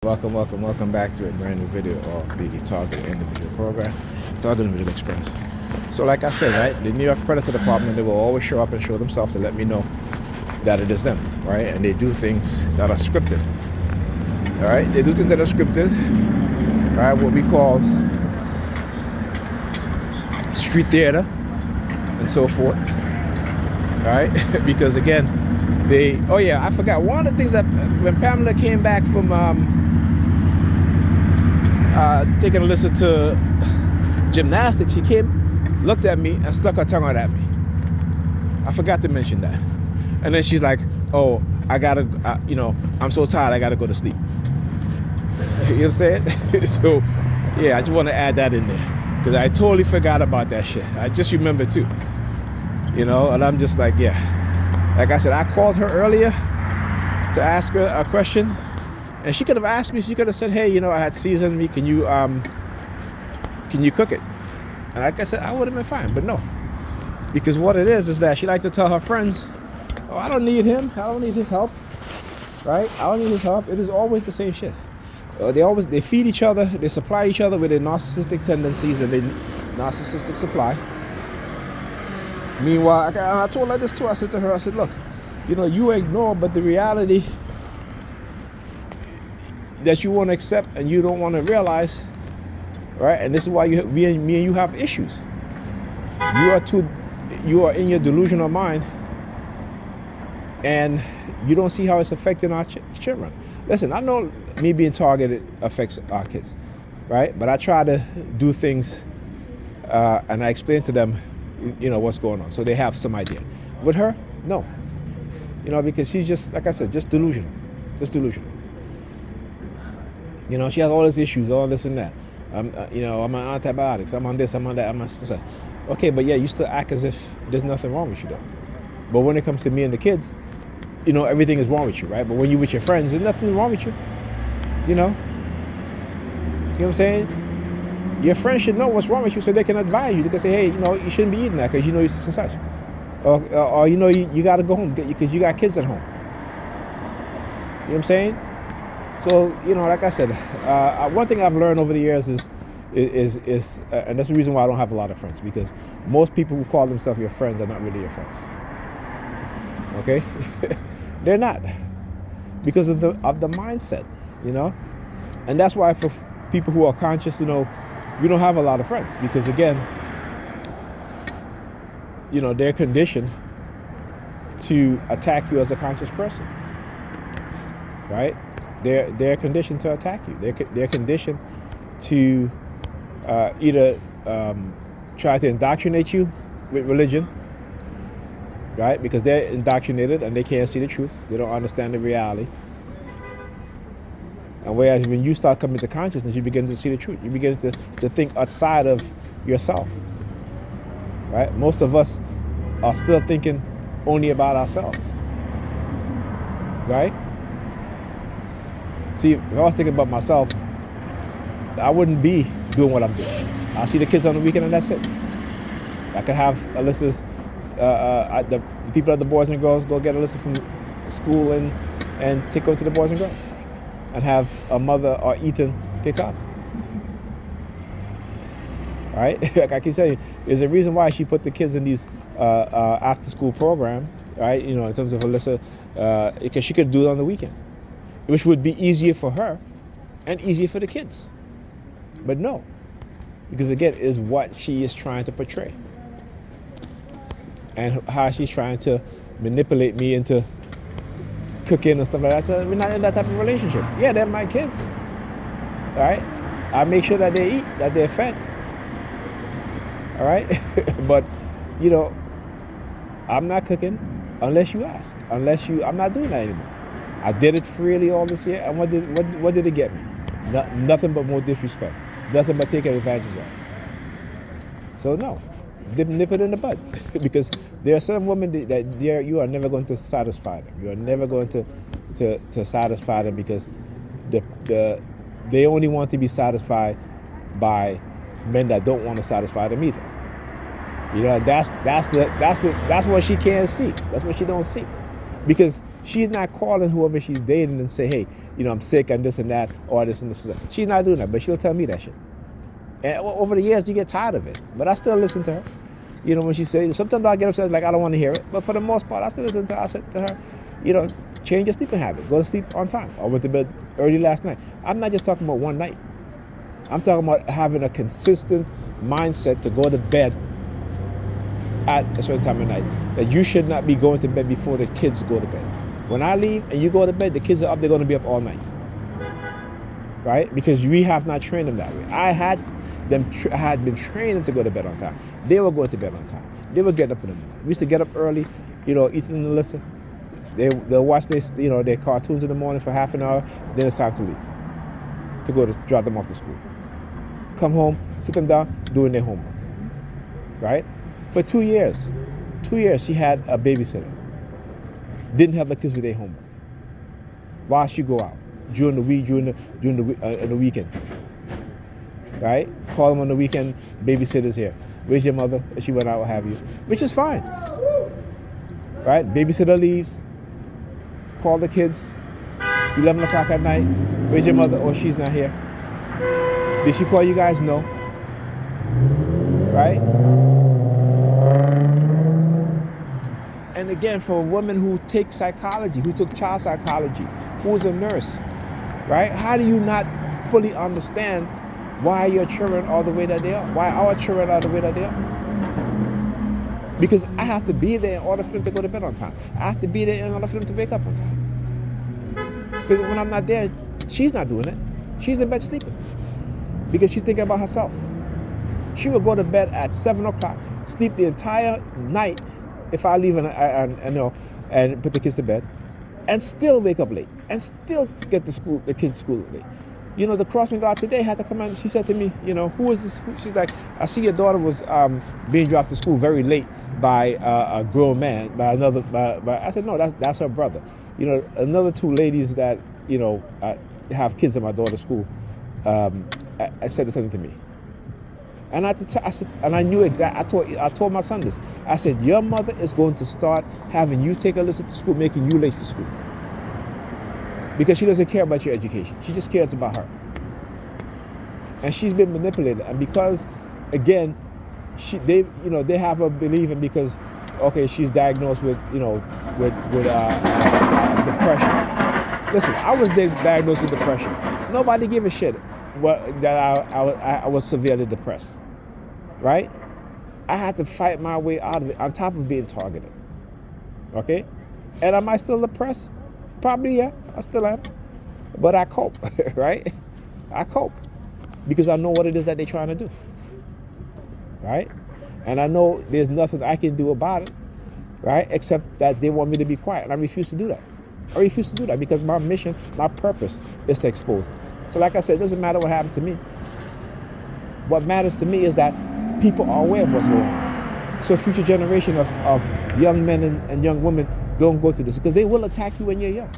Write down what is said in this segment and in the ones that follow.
Welcome back to a brand new video of the Target Individual Program, Target Individual Express. So like I said, right, the New York Predator Department, they will always show up and show themselves to let me know that it is them, right? And they do things that are scripted, all right? They do things that are scripted, all right, what we call street theater and so forth, all right? Because again, oh yeah, I forgot, one of the things that when Pamela came back from taking a listen to gymnastics, she came, looked at me, and stuck her tongue out at me. I forgot to mention that. And then she's like, oh, I gotta, I'm so tired, I gotta go to sleep. You know what I'm saying? So, yeah, I just want to add that in there. Because I totally forgot about that shit. I just remember too. And I'm just like, yeah. Like I said, I called her earlier to ask her a question. And she could have asked me, she could have said, hey, I had seasoned meat, can you cook it? And like I said, I would have been fine, but no. Because what it is that she liked to tell her friends, oh, I don't need him, I don't need his help, right? I don't need his help. It is always the same shit. They feed each other, they supply each other with their narcissistic tendencies and their narcissistic supply. Meanwhile, I told her this too, I said to her, I said, look, you ignore, but the reality that you want to accept and you don't want to realize, right? And this is why me and you have issues. You are in your delusional mind, and you don't see how it's affecting our children. Listen, I know me being targeted affects our kids, right? But I try to do things, and I explain to them, what's going on, so they have some idea. With her, no, because she's just, like I said, just delusional. She has all these issues, all this and that. I'm on antibiotics. I'm on this. I'm on that. I'm on that. Okay, but yeah, you still act as if there's nothing wrong with you, though. But when it comes to me and the kids, everything is wrong with you, right? But when you're with your friends, there's nothing wrong with you. You know what I'm saying? Your friends should know what's wrong with you, so they can advise you. They can say, hey, you shouldn't be eating that because you're such and such, or you got to go home because you got kids at home. You know what I'm saying? So, like I said, one thing I've learned over the years is and that's the reason why I don't have a lot of friends, because most people who call themselves your friends are not really your friends. Okay? They're not, because of the mindset, and that's why for people who are conscious, we don't have a lot of friends, because again, they're conditioned to attack you as a conscious person, right? They're conditioned to attack you. They're conditioned to either try to indoctrinate you with religion, right? Because they're indoctrinated and they can't see the truth. They don't understand the reality. And whereas when you start coming to consciousness, you begin to see the truth. You begin to think outside of yourself, right? Most of us are still thinking only about ourselves, right? See, if I was thinking about myself, I wouldn't be doing what I'm doing. I see the kids on the weekend and that's it. I could have Alyssa's, the people at the Boys and Girls go get Alyssa from school and take her to the Boys and Girls, and have a mother or Ethan pick up. All right? Like I keep saying, there's a reason why she put the kids in these after school program, right? In terms of Alyssa, because she could do it on the weekend, which would be easier for her and easier for the kids. But no, because again, is what she is trying to portray, and how she's trying to manipulate me into cooking and stuff like that. So we're not in that type of relationship. Yeah, they're my kids, all right? I make sure that they eat, that they're fed, all right? But, I'm not cooking unless you ask, I'm not doing that anymore. I did it freely all this year, and what did it get me? Nothing but more disrespect. Nothing but taking advantage of. So no, nip it in the bud. Because there are some women that you are never going to satisfy them. You are never going to satisfy them, because they only want to be satisfied by men that don't want to satisfy them either. That's what she can't see. That's what she don't see. Because she's not calling whoever she's dating and say, hey, I'm sick and this and that, or this and this. She's not doing that, but she'll tell me that shit. And over the years, you get tired of it. But I still listen to her. When she says, sometimes I get upset, like I don't want to hear it. But for the most part, I still listen to her. I said to her, change your sleeping habit. Go to sleep on time. I went to bed early last night. I'm not just talking about one night. I'm talking about having a consistent mindset to go to bed at a certain time of night. That you should not be going to bed before the kids go to bed. When I leave and you go to bed, the kids are up, they're going to be up all night. Right? Because we have not trained them that way. I had been training them to go to bed on time. They were going to bed on time. They would get up in the morning. We used to get up early, eating and listen. They'll watch their cartoons in the morning for half an hour, then it's time to leave. To go to drop them off to school. Come home, sit them down, doing their homework. Right? For 2 years, she had a babysitter. Didn't have the kids with their homework. While she go out during the week, during the weekend. Right? Call them on the weekend. Babysitter's here. Where's your mother? If she went out, what have you? Which is fine. Right? Babysitter leaves. Call the kids. 11 o'clock at night. Where's your mother? Oh, she's not here. Did she call you guys? No. Right? And again, for a woman who takes psychology, who took child psychology, who is a nurse, right? How do you not fully understand why your children are the way that they are? Why our children are the way that they are? Because I have to be there in order for them to go to bed on time. I have to be there in order for them to wake up on time. Because when I'm not there, she's not doing it. She's in bed sleeping. Because she's thinking about herself. She will go to bed at 7 o'clock, sleep the entire night if I leave and put the kids to bed, and still wake up late, and still get the kids to school late. The crossing guard today had to come in. She said to me, who is this? She's like, I see your daughter was being dropped to school very late by a grown man, by another. I said, no, that's her brother. Another two ladies that have kids at my daughter's school. I said the same to me. And I said, and I knew exactly. I told my son this. I said, your mother is going to start having you take a listen to school, making you late for school, because she doesn't care about your education. She just cares about her. And she's been manipulated. And because, again, they have her believing because, okay, she's diagnosed with depression. Listen, I was diagnosed with depression. Nobody gave a shit that I was severely depressed, right? I had to fight my way out of it on top of being targeted, okay? And am I still depressed? Probably, yeah, I still am. But I cope, right? I cope because I know what it is that they're trying to do, right? And I know there's nothing I can do about it, right? Except that they want me to be quiet, and I refuse to do that. I refuse to do that because my mission, my purpose is to expose it. So like I said, it doesn't matter what happened to me. What matters to me is that people are aware of what's going on. So future generation of young men and young women don't go through this, because they will attack you when you're young.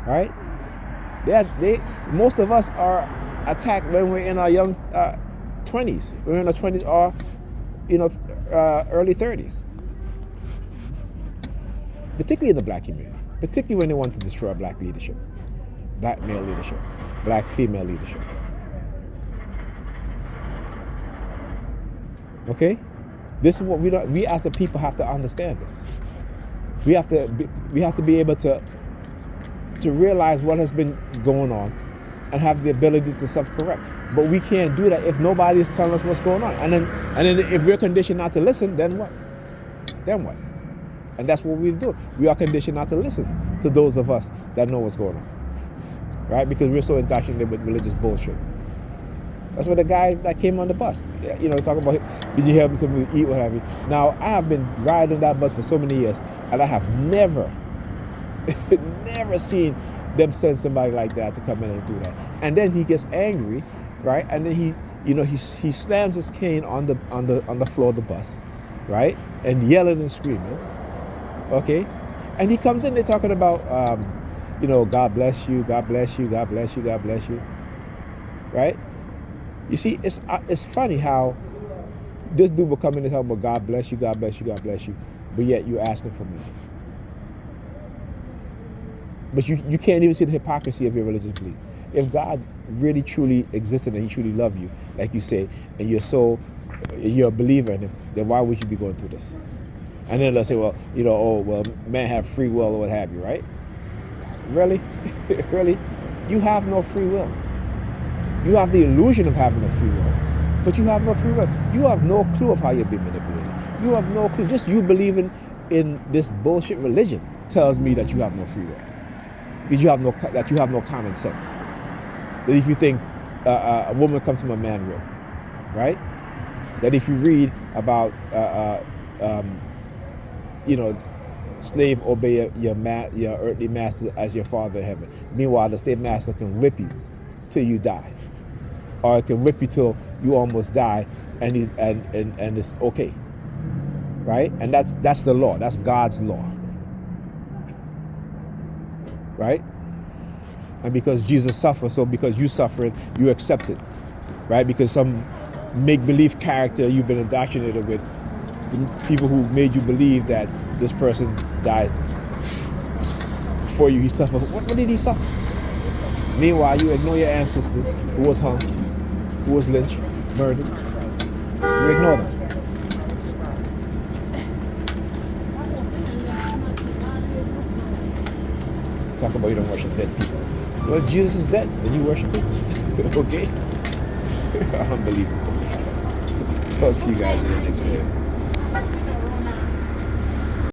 Right? Most of us are attacked when we're in our young 20s. We're in our 20s or early 30s. Particularly in the black community. Particularly when they want to destroy black leadership. Black male leadership, black female leadership. Okay? This is what we as a people have to understand this. We have to be able to realize what has been going on and have the ability to self-correct. But we can't do that if nobody is telling us what's going on. And then if we're conditioned not to listen, then what? Then what? And that's what we do. We are conditioned not to listen to those of us that know what's going on. Right? Because we're so indoctrinated with religious bullshit. That's what the guy that came on the bus, talking about, did you have something to eat, what have you. Now, I have been riding that bus for so many years, and I have never seen them send somebody like that to come in and do that. And then he gets angry, right? And then he slams his cane on the floor of the bus, right? And yelling and screaming, okay? And he comes in, they're talking about, God bless you, God bless you, God bless you, God bless you, right? You see, it's funny how this dude will come in and talk about God bless you, God bless you, God bless you, but yet you're asking for me. But you can't even see the hypocrisy of your religious belief. If God really truly existed and he truly loved you, like you say, and you're a believer in him, then why would you be going through this? And then let's say, well, man have free will or what have you, right? Really? Really? You have no free will. You have the illusion of having a free will, but you have no free will. You have no clue of how you're being manipulated. You have no clue. Just you believing in this bullshit religion tells me that you have no free will. That you have no common sense. That if you think a woman comes from a man rib, right? That if you read about slave obey your earthly master as your father in heaven. Meanwhile, the slave master can whip you till you die, or it can whip you till you almost die, and it's okay, right? And that's the law. That's God's law, right? And because Jesus suffered, so because you suffered, you accept it, right? Because some make-believe character you've been indoctrinated with, the people who made you believe that this person died for you, he suffered. What did he suffer? Meanwhile, you ignore your ancestors who was hung, who was lynched, murdered. You ignore them. Talk about you don't worship dead people. Well, Jesus is dead, and you worship him. Okay? Unbelievable. Talk to you guys in the next video.